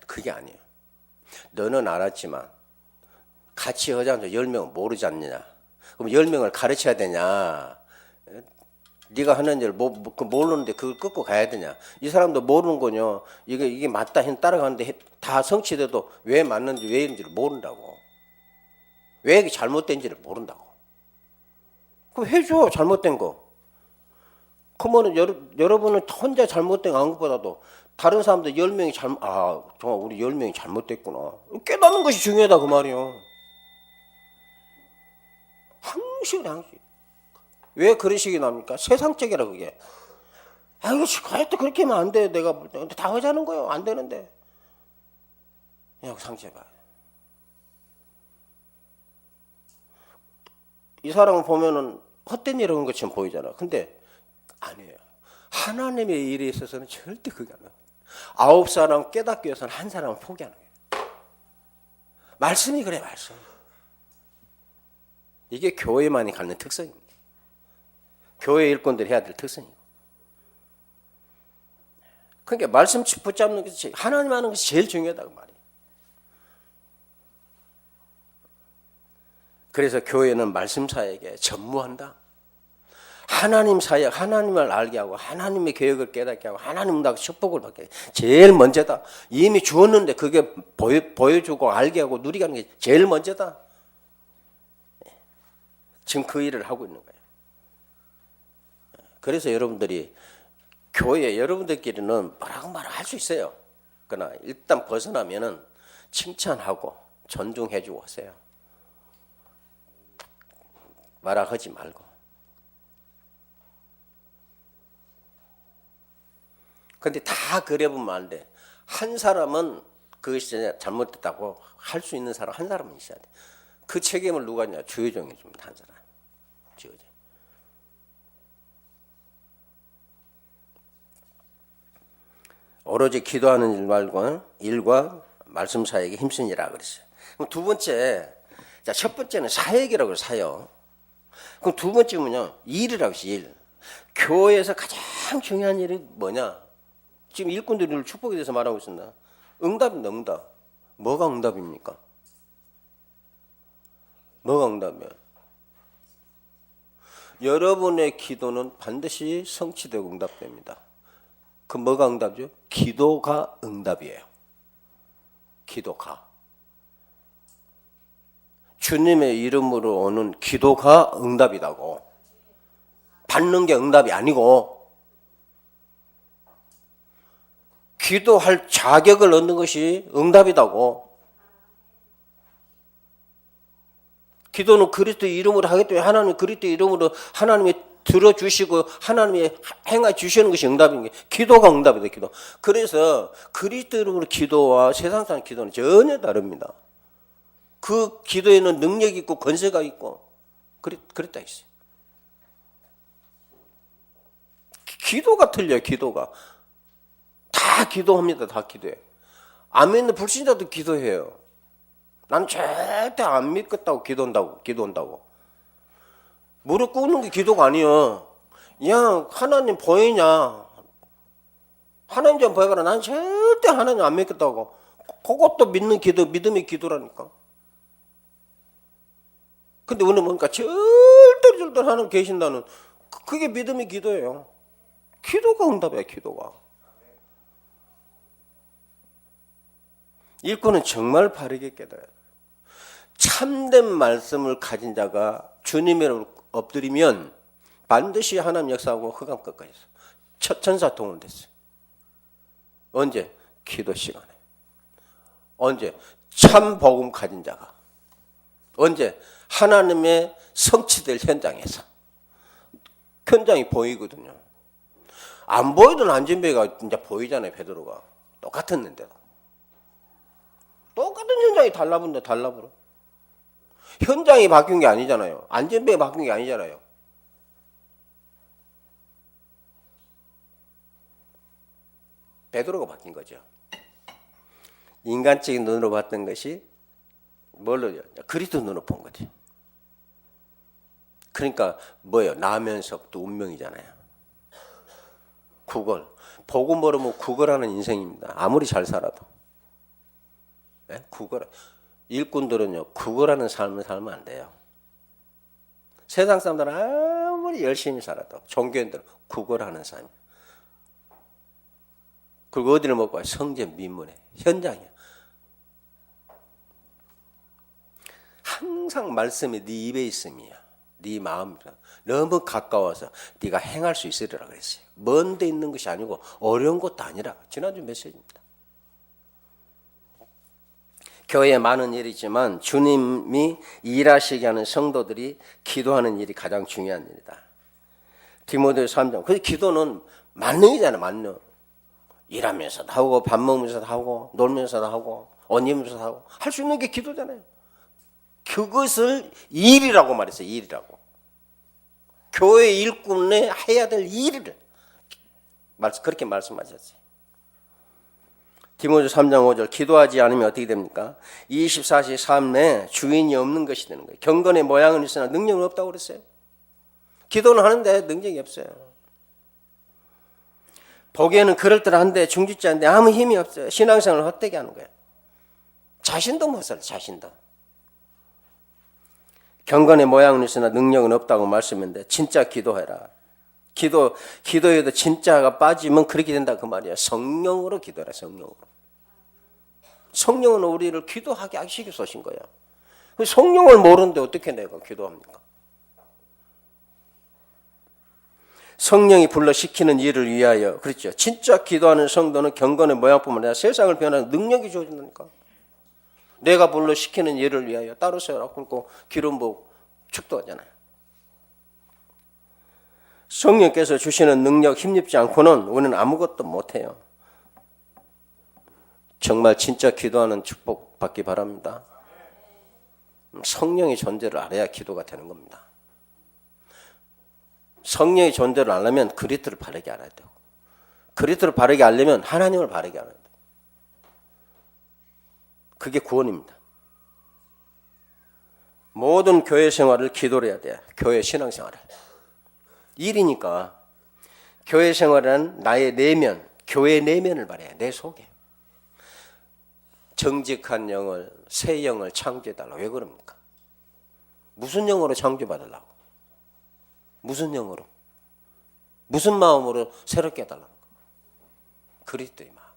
그게 아니에요. 너는 알았지만 같이 하자면서 10명은 모르지 않느냐. 그럼 10명을 가르쳐야 되냐. 네가 하는 일 모르는데 그걸 끊고 가야 되냐. 이 사람도 모르는 거냐. 이게 맞다 해 따라가는데 다 성취돼도 왜 맞는지 왜 이런지를 모른다고. 왜 이게 잘못된지를 모른다고. 그럼 해줘. 잘못된 거. 그러면 여러분은 혼자 잘못된 것보다도 다른 사람들 10명이 정말 우리 10명이 잘못됐구나. 깨닫는 것이 중요하다 그 말이에요. 항시. 왜 그런 식이 납니까? 세상적이라 그게. 이거 가야도 그렇게 하면 안 돼. 내가 볼 때. 근데 다 하자는 거예요. 안 되는데. 그냥 상처해봐. 이 사람을 보면은 헛된 일 하는 것처럼 보이잖아. 근데 아니에요. 하나님의 일에 있어서는 절대 그게 안 나요. 9사람 깨닫기 위해서는 한 사람을 포기하는 거예요. 말씀이 그래, 말씀. 이게 교회만이 갖는 특성입니다. 교회 일꾼들이 해야 될 특성이고. 그러니까 말씀 붙잡는 것이 하나님 하는 것이 제일 중요하다고 말이에요. 그래서 교회는 말씀 사역에 전무한다. 하나님 사역, 하나님을 알게 하고 하나님의 계획을 깨닫게 하고 하나님 다 축복을 받게 하고 제일 먼저다. 이미 주었는데 그게 보여주고 알게 하고 누리게 하는 게 제일 먼저다. 지금 그 일을 하고 있는 거예요. 그래서 여러분들이 교회 여러분들끼리는 뭐라고 할 수 있어요. 그러나 일단 벗어나면은 칭찬하고 존중해주고 하세요. 말하지 말고. 근데 다 그래보면 안 돼. 한 사람은 그것이 잘못됐다고 할 수 있는 사람 한 사람은 있어야 돼. 그 책임을 누가 하냐? 주여정해 줍니다. 한 사람. 주여정. 오로지 기도하는 일과 말씀 사역에 힘쓰니라 그랬어요. 그럼 두 번째, 자, 첫 번째는 사역이라고 사역. 그럼 두 번째는요, 일이라고 했어요, 일. 교회에서 가장 중요한 일이 뭐냐? 지금 일꾼들이 축복에 대해서 말하고 있습니다. 응답입니다, 응답. 뭐가 응답입니까? 뭐가 응답이에요? 여러분의 기도는 반드시 성취되고 응답됩니다. 그 뭐가 응답이죠? 기도가 응답이에요. 기도가. 주님의 이름으로 오는 기도가 응답이라고. 받는 게 응답이 아니고 기도할 자격을 얻는 것이 응답이라고. 기도는 그리스도의 이름으로 하기 때문에 하나님 그리스도의 이름으로 하나님의 들어주시고 하나님이 행해 주시는 것이 응답인 게 기도가 응답이다. 기도. 그래서 그리스도로 기도와 세상 사람 기도는 전혀 다릅니다. 그 기도에는 능력이 있고 권세가 있고 그랬다 했어요. 기도가 틀려요. 기도가 다 기도합니다. 다 기도해. 안 믿는 불신자도 기도해요. 난 절대 안 믿겠다고 기도한다고. 무릎 꿇는 게 기도가 아니에요. 야, 하나님 보이냐? 하나님 좀 보여봐라. 난 절대 하나님 안 믿겠다고. 그것도 믿는 기도, 믿음의 기도라니까. 근데 오늘 보니까 절대 하나님 계신다는 그게 믿음의 기도예요. 기도가 응답이야, 기도가. 일꾼은 정말 바르게 깨달아요. 참된 말씀을 가진 자가 주님의 엎드리면 반드시 하나님 역사하고 흑암 끝까지 있어요. 첫 천사 동원됐어요. 언제? 기도 시간에. 언제? 참 복음 가진 자가. 언제? 하나님의 성취될 현장에서. 현장이 보이거든요. 안 보이던 안전배가 이제 보이잖아요. 베드로가. 똑같았는데도. 똑같은 현장이 달라버려. 현장이 바뀐 게 아니잖아요. 안전배가 바뀐 게 아니잖아요. 베드로가 바뀐 거죠. 인간적인 눈으로 봤던 것이 뭘로요? 그리스도 눈으로 본 거지. 그러니까 뭐예요? 나면석도 운명이잖아요. 구걸. 보고 모르면 구걸하는 인생입니다. 아무리 잘 살아도. 네? 구걸. 일꾼들은요, 구걸하는 삶을 살면 안 돼요. 세상 사람들은 아무리 열심히 살아도 종교인들은 구걸하는 삶이에요. 그리고 어디를 먹고 와요? 성전 민문에. 현장이야. 항상 말씀이 네 입에 있음이야. 네 마음이야. 너무 가까워서 네가 행할 수 있으리라 그랬어요. 먼 데 있는 것이 아니고 어려운 것도 아니라. 지난주 메시지입니다. 교회에 많은 일이지만 주님이 일하시게 하는 성도들이 기도하는 일이 가장 중요한 일이다. 디모데후서 3장. 그 기도는 만능이잖아요. 만능. 일하면서도 하고 밥 먹으면서도 하고 놀면서도 하고 옷 입으면서도 하고 할 수 있는 게 기도잖아요. 그것을 일이라고 말했어요. 일이라고. 교회 일꾼에 해야 될 일을 그렇게 말씀하셨어요. 디모데후서 3장 5절 기도하지 않으면 어떻게 됩니까? 24시 삶 내에 주인이 없는 것이 되는 거예요. 경건의 모양은 있으나 능력은 없다고 그랬어요. 기도는 하는데 능력이 없어요. 보기에는 그럴듯한데 중짓지 않는데 아무 힘이 없어요. 신앙생활을 헛되게 하는 거예요. 자신도 못 살아요. 자신도. 경건의 모양은 있으나 능력은 없다고 말씀했는데 진짜 기도해라. 기도에도 진짜가 빠지면 그렇게 된다 그 말이야. 성령으로 기도해라. 성령으로. 성령은 우리를 기도하게 하시기 쏘신 거야. 성령을 모르는데 어떻게 내가 기도합니까? 성령이 불러 시키는 일을 위하여. 그렇죠. 진짜 기도하는 성도는 경건의 모양뿐만 아니라 세상을 변하는 능력이 주어진다니까. 내가 불러 시키는 일을 위하여 따로 세워라. 그리고 기름 부고 축도하잖아요. 성령께서 주시는 능력 힘입지 않고는 우리는 아무것도 못해요. 정말 진짜 기도하는 축복 받기 바랍니다. 성령의 존재를 알아야 기도가 되는 겁니다. 성령의 존재를 알려면 그리스도를 바르게 알아야 되고 그리스도를 바르게 알려면 하나님을 바르게 알아야 돼요. 그게 구원입니다. 모든 교회 생활을 기도로 해야 돼요. 교회 신앙생활을. 일이니까 교회 생활은 나의 내면, 교회 내면을 말해요. 내 속에. 정직한 영을, 새 영을 창조해달라고. 왜 그럽니까? 무슨 영으로 창조받으려고? 무슨 영으로? 무슨 마음으로 새롭게 해달라는 거? 그리스도의 마음.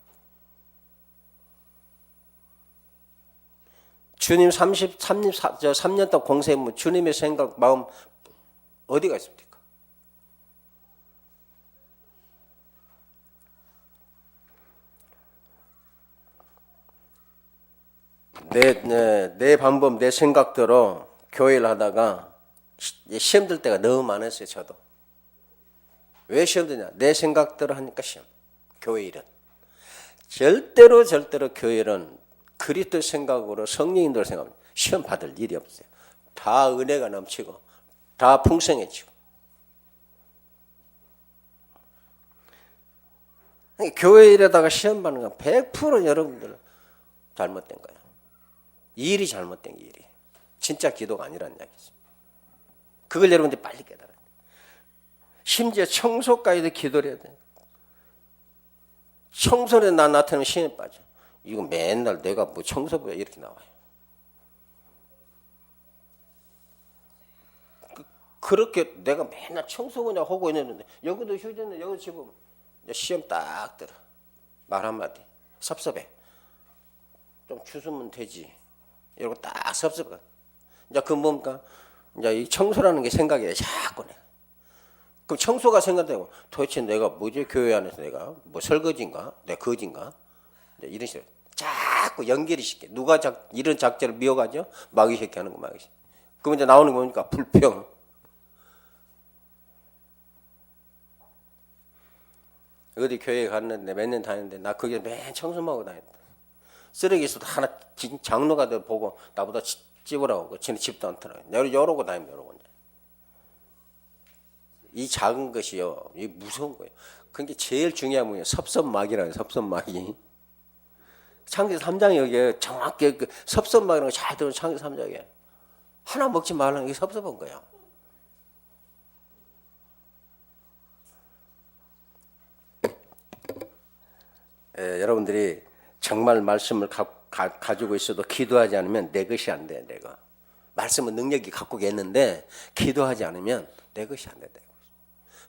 주님 3년 동안 공생애면 주님의 생각, 마음 어디가 있습니까? 내 방법, 내 생각대로 교회를 하다가 시험 들 때가 너무 많았어요. 저도. 왜 시험 드냐? 내 생각대로 하니까 시험. 교회 일은 절대로 교회는 그리스도 생각으로 성령인들 생각합니다. 시험 받을 일이 없어요. 다 은혜가 넘치고 다 풍성해지고. 교회 일에다가 시험 받는 건 100% 여러분들 잘못된 거예요. 일이 잘못된 게 일이. 진짜 기도가 아니라는 이야기죠. 그걸 여러분들이 빨리 깨달아야 돼요. 심지어 청소까지도 기도를 해야 돼요. 청소를 나타나면 시험에 빠져. 이거 맨날 내가 뭐 청소부야 이렇게 나와요. 그렇게 내가 맨날 청소부냐 하고 있는데 여기도 휴대는 여기도 집으면 시험 딱 들어. 말 한마디. 섭섭해. 좀 주스면 되지. 이러고 딱 섭섭해. 이제 그 뭡니까? 이제 이 청소라는 게 생각이 자꾸 내. 그럼 청소가 생각되고 도대체 내가 뭐지? 교회 안에서 내가 뭐 설거지인가? 내가 거지인가? 이런 식으로 자꾸 연결이 시켜. 누가 이런 작자를 미워가죠? 마귀 새끼 하는 거 마귀 새끼. 그럼 이제 나오는 거 보니까 불평. 어디 교회에 갔는데 몇 년 다녔는데 나 거기에 맨 청소하고 다녔다. 쓰레기에서도 하나 장로가 돼 보고 나보다 집으라고. 지는 집도 않더라고요. 이러고 다니면 이러고. 이 작은 것이요. 이 무서운 거예요. 그게 제일 중요한 거예요. 섭섭마귀라는 섭섭마귀. 창세기 3장에 여기에 정확히 그 섭섭마귀라는 거 잘 들으면 창세기 3장에 하나 먹지 말라는 게 섭섭한 거예요. 여러분들이 정말 말씀을 가지고 있어도 기도하지 않으면 내 것이 안 돼. 내가 말씀은 능력이 갖고 있는데 기도하지 않으면 내 것이 안 돼.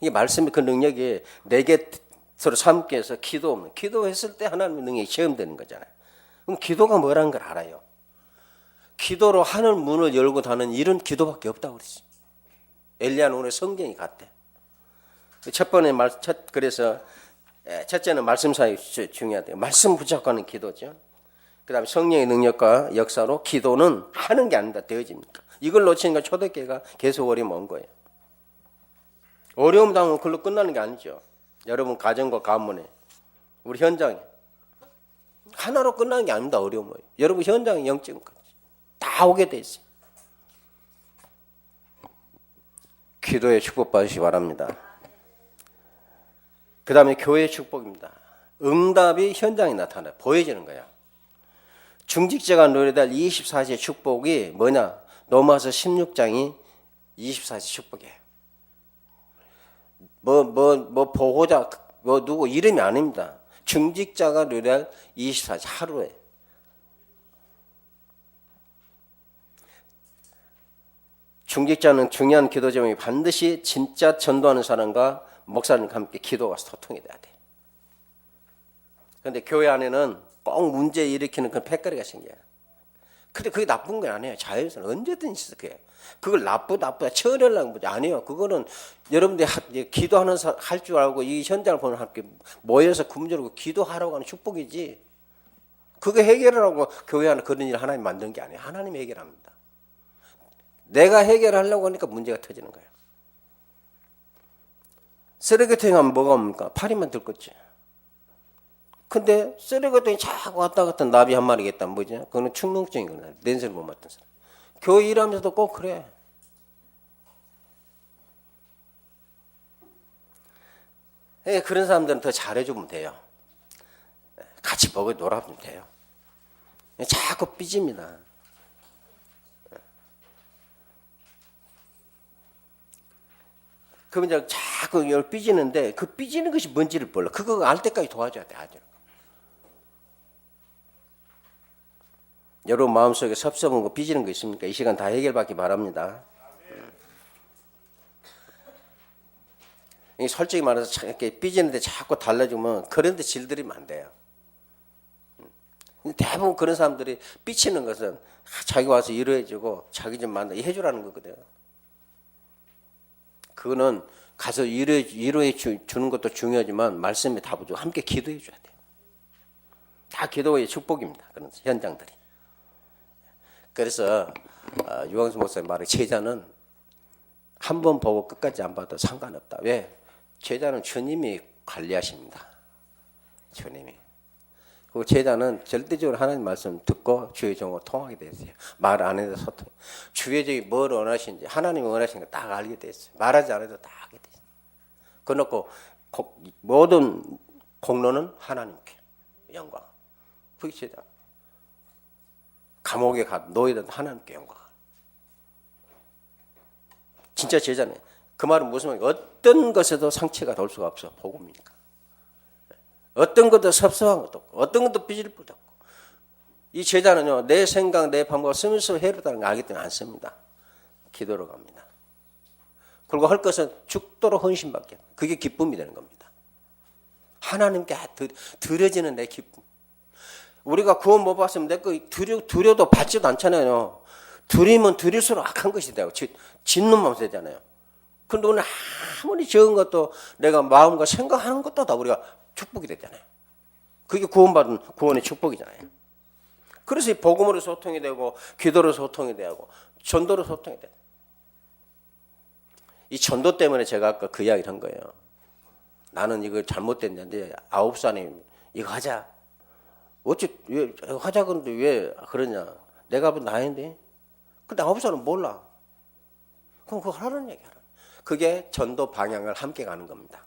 이 말씀이 그 능력이 내게 서로 함께 해서 기도했을 때 하나님의 능력이 체험되는 거잖아요. 그럼 기도가 뭐라는 걸 알아요. 기도로 하늘 문을 열고 닫는 일은 기도밖에 없다고 그랬어요. 엘리야는 오늘 성경이 같대. 첫 번째 그래서 첫째는 말씀 사이 중요하대요. 말씀 붙잡고 하는 기도죠. 그 다음에 성령의 능력과 역사로 기도는 하는 게 아니다. 되어집니까? 이걸 놓치니까 초대교회가 계속 어려움 온 거예요. 어려움 당하면 그걸로 끝나는 게 아니죠. 여러분 가정과 가문에 우리 현장에 하나로 끝나는 게 아닙니다. 어려움은 여러분 현장에 영적까지 다 오게 돼 있어요. 기도의 축복 받으시기 바랍니다. 그 다음에 교회의 축복입니다. 응답이 현장에 나타나요. 보여지는 거야. 중직자가 누려야 될 24시의 축복이 뭐냐? 로마서 16장이 24시 축복이에요. 보호자, 누구 이름이 아닙니다. 중직자가 누려야 할 24시 하루에. 중직자는 중요한 기도 제목이 반드시 진짜 전도하는 사람과 목사님과 함께 기도가 소통이 돼야 돼. 그런데 교회 안에는 꼭 문제 일으키는 그런 패거리가 생겨요. 근데 그게 나쁜 건 아니에요. 자연스러운 언제든지 있어. 그걸 나쁘다 처리하려는 거지. 아니에요. 그거는 여러분들이 기도하는 할 줄 알고 이 현장을 보는 함께 모여서 굶주리고 기도하라고 하는 축복이지. 그게 해결하라고 교회 안에 그런 일을 하나님 만든 게 아니에요. 하나님이 해결합니다. 내가 해결하려고 하니까 문제가 터지는 거예요. 쓰레기통에 가면 뭐가 옵니까? 파리만 들겠지. 근데 쓰레기통에 자꾸 왔다 갔다 나비 한 마리겠다. 뭐지? 그거는 충동증이거든. 냄새를 못 맡은 사람. 교회 일하면서도 꼭 그래. 그런 사람들은 더 잘해주면 돼요. 같이 먹어 놀아주면 돼요. 자꾸 삐집니다. 그럼 이제 자꾸 이걸 삐지는데 그 삐지는 것이 뭔지를 몰라. 그거 알 때까지 도와줘야 돼. 아주. 여러분 마음속에 섭섭한 거 삐지는 거 있습니까? 이 시간 다 해결받기 바랍니다. 솔직히 말해서 이렇게 삐지는데 자꾸 달래주면 그런 데 질들이면 안 돼요. 대부분 그런 사람들이 삐치는 것은 자기 와서 위로해주고 자기 좀 해주라는 거거든요. 그거는 가서 위로해 주는 것도 중요하지만 말씀에 답을 함께 기도해 줘야 돼요. 다 기도의 축복입니다. 그런 현장들이. 그래서 유광수 목사님 말에 제자는 한 번 보고 끝까지 안 봐도 상관없다. 왜? 제자는 주님이 관리하십니다. 주님이. 그 제자는 절대적으로 하나님 말씀 듣고 주의 종으로 통하게 됐어요. 말 안 해도 소통. 주의 종이 뭘 원하시는지 하나님이 원하시는 거 딱 알게 됐어요. 말하지 않아도 다 알게 됐어요. 그래놓고 모든 공로는 하나님께 영광. 그게 제자. 감옥에 놓이던 하나님께 영광. 진짜 제자네. 그 말은 무슨 말이야? 어떤 것에도 상처가 돌 수가 없어. 복음이니까. 어떤 것도 섭섭한 것도 없고 어떤 것도 삐질 것도 없고. 이 제자는요. 내 생각 내 방법 쓰면서 해로다는 걸 알기 때문에 안 씁니다. 기도로 갑니다. 그리고 할 것은 죽도록 헌신밖에. 그게 기쁨이 되는 겁니다. 하나님께 드려지는 내 기쁨. 우리가 구원 못 받으면 내 거 드려도 받지도 않잖아요. 드리면 드릴수록 악한 것이 되고 짓는 되잖아요. 그런데 오늘 아무리 적은 것도 내가 마음과 생각하는 것도 다 우리가 축복이 되잖아요. 그게 구원받은 구원의 축복이잖아요. 그래서 이 복음으로 소통이 되고 기도로 소통이 되고 전도로 소통이 돼요. 이 전도 때문에 제가 아까 그 이야기를 한 거예요. 나는 이거 잘못됐는데 9살이 이거 하자. 어찌 왜 하자 그러는데 왜 그러냐. 내가 본 나이인데. 근데 9살은 몰라. 그럼 그거 하라는 얘기야. 그게 전도 방향을 함께 가는 겁니다.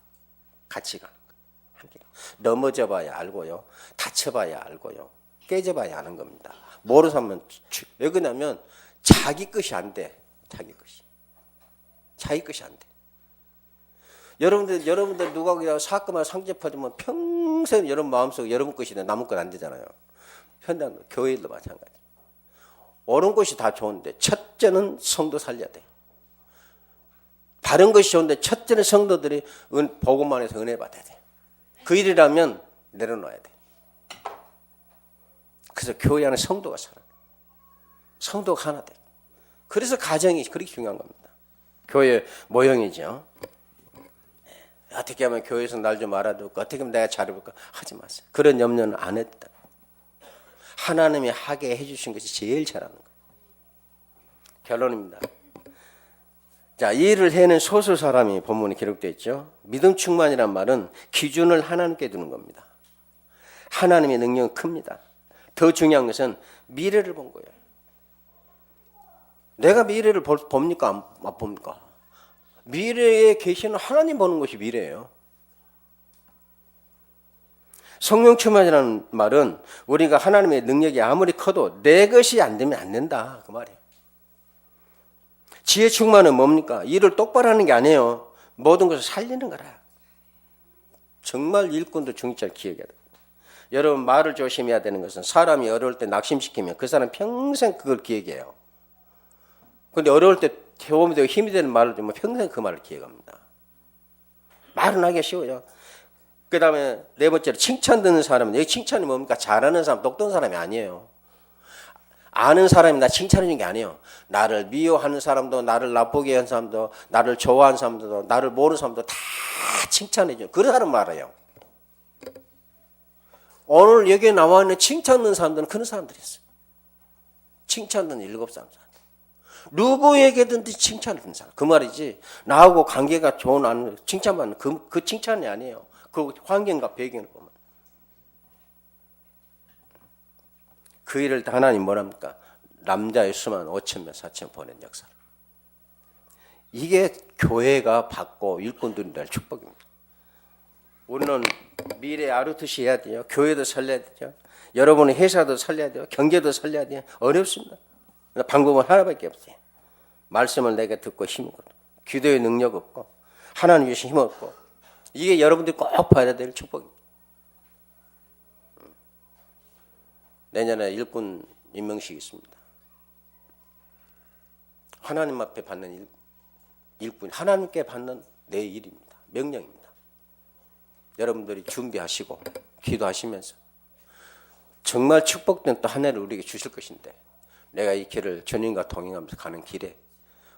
같이 가는 거예요. 함께. 넘어져 봐야 알고요. 다쳐봐야 알고요. 깨져봐야 아는 겁니다. 뭐로 사면 왜 그러냐면 자기 것이 안 돼. 자기 것이. 자기 것이 안 돼. 여러분들 누가 그냥 사건만 상접하면 평생 여러분 마음속에 여러분 것인데 남은 건 안 되잖아요. 현대는 교회도 마찬가지. 옳은 것이 다 좋은데 첫째는 성도 살려야 돼. 다른 것이 좋은데 첫째는 성도들이 복음만 해서 은혜 받아야 돼. 그 일이라면 내려놔야 돼. 그래서 교회 안에 성도가 살아. 성도가 하나 돼. 그래서 가정이 그렇게 중요한 겁니다. 교회 모형이죠. 어떻게 하면 교회에서 날 좀 알아두고 어떻게 하면 내가 잘해볼까 하지 마세요. 그런 염려는 안 했다. 하나님이 하게 해주신 것이 제일 잘하는 거예요. 결론입니다. 자, 이 일을 해낸 소수 사람이 본문에 기록되어 있죠. 믿음 충만이란 말은 기준을 하나님께 두는 겁니다. 하나님의 능력은 큽니다. 더 중요한 것은 미래를 본 거예요. 내가 미래를 봅니까? 안 봅니까? 미래에 계시는 하나님 보는 것이 미래예요. 성령 충만이라는 말은 우리가 하나님의 능력이 아무리 커도 내 것이 안 되면 안 된다. 그 말이에요. 지혜 충만은 뭡니까? 일을 똑바로 하는 게 아니에요. 모든 것을 살리는 거라. 정말 일꾼도 중지할 기억해야 돼요. 여러분 말을 조심해야 되는 것은 사람이 어려울 때 낙심시키면 그 사람 평생 그걸 기억해요. 그런데 어려울 때 도움이 되고 힘이 되는 말을 들으면 평생 그 말을 기억합니다. 말은 하기가 쉬워요. 그 다음에 네 번째로 칭찬 듣는 사람은 여기 칭찬이 뭡니까? 잘하는 사람, 똑똑한 사람이 아니에요. 아는 사람이 나 칭찬해 준 게 아니에요. 나를 미워하는 사람도 나를 나쁘게 한 사람도 나를 좋아하는 사람도 나를 모르는 사람도 다 칭찬해 줘요. 그런 사람 말해요. 오늘 여기에 나와 있는 칭찬 듣는 사람들은 그런 사람들이 있어요. 칭찬 듣는 7사람. 누구에게든지 칭찬을 듣는 사람. 그 말이지 나하고 관계가 좋은 칭찬받는 그 칭찬이 아니에요. 그 환경과 배경을 보면. 그 일을 하나님 뭐랍니까? 남자의 수만 5,000명, 4,000명 보낸 역사. 이게 교회가 받고 일꾼들이 될 축복입니다. 우리는 미래 아르투시 해야 돼요. 교회도 살려야 되죠. 여러분의 회사도 살려야 돼요. 경제도 살려야 돼요. 어렵습니다. 방법은 하나밖에 없어요. 말씀을 내게 듣고 힘을 얻고 기도의 능력 없고 하나님 주신 힘 없고 이게 여러분들이 꼭 봐야 될 축복입니다. 내년에 일꾼 임명식이 있습니다. 하나님 앞에 받는 일꾼, 하나님께 받는 내 일입니다. 명령입니다. 여러분들이 준비하시고 기도하시면서 정말 축복된 또 한 해를 우리에게 주실 것인데 내가 이 길을 주님과 동행하면서 가는 길에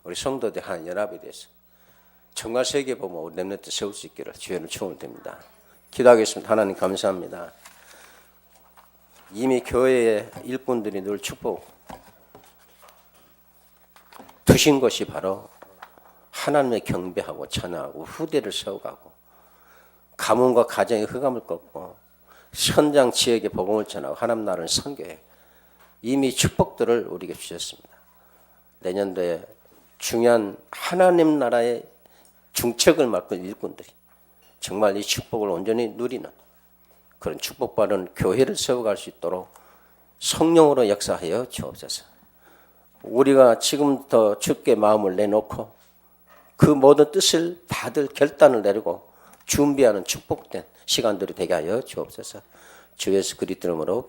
우리 성도들 한 연합에 대해서 정말 세계 보면 우리 렘넌트 세울 수 있기를 주의를 축원드립니다. 기도하겠습니다. 하나님 감사합니다. 이미 교회의 일꾼들이 늘 축복 두신 것이 바로 하나님의 경배하고 찬양하고 후대를 세워가고 가문과 가정의 흑암을 꺾고 현장 지역에 복음을 전하고 하나님 나라를 선교해 이미 축복들을 우리에게 주셨습니다. 내년도에 중요한 하나님 나라의 중책을 맡은 일꾼들이 정말 이 축복을 온전히 누리는 그런 축복받은 교회를 세워갈 수 있도록 성령으로 역사하여 주옵소서. 우리가 지금부터 주께 마음을 내놓고 그 모든 뜻을 받을 결단을 내리고 준비하는 축복된 시간들이 되게 하여 주옵소서. 주 예수 그리스도 이름으로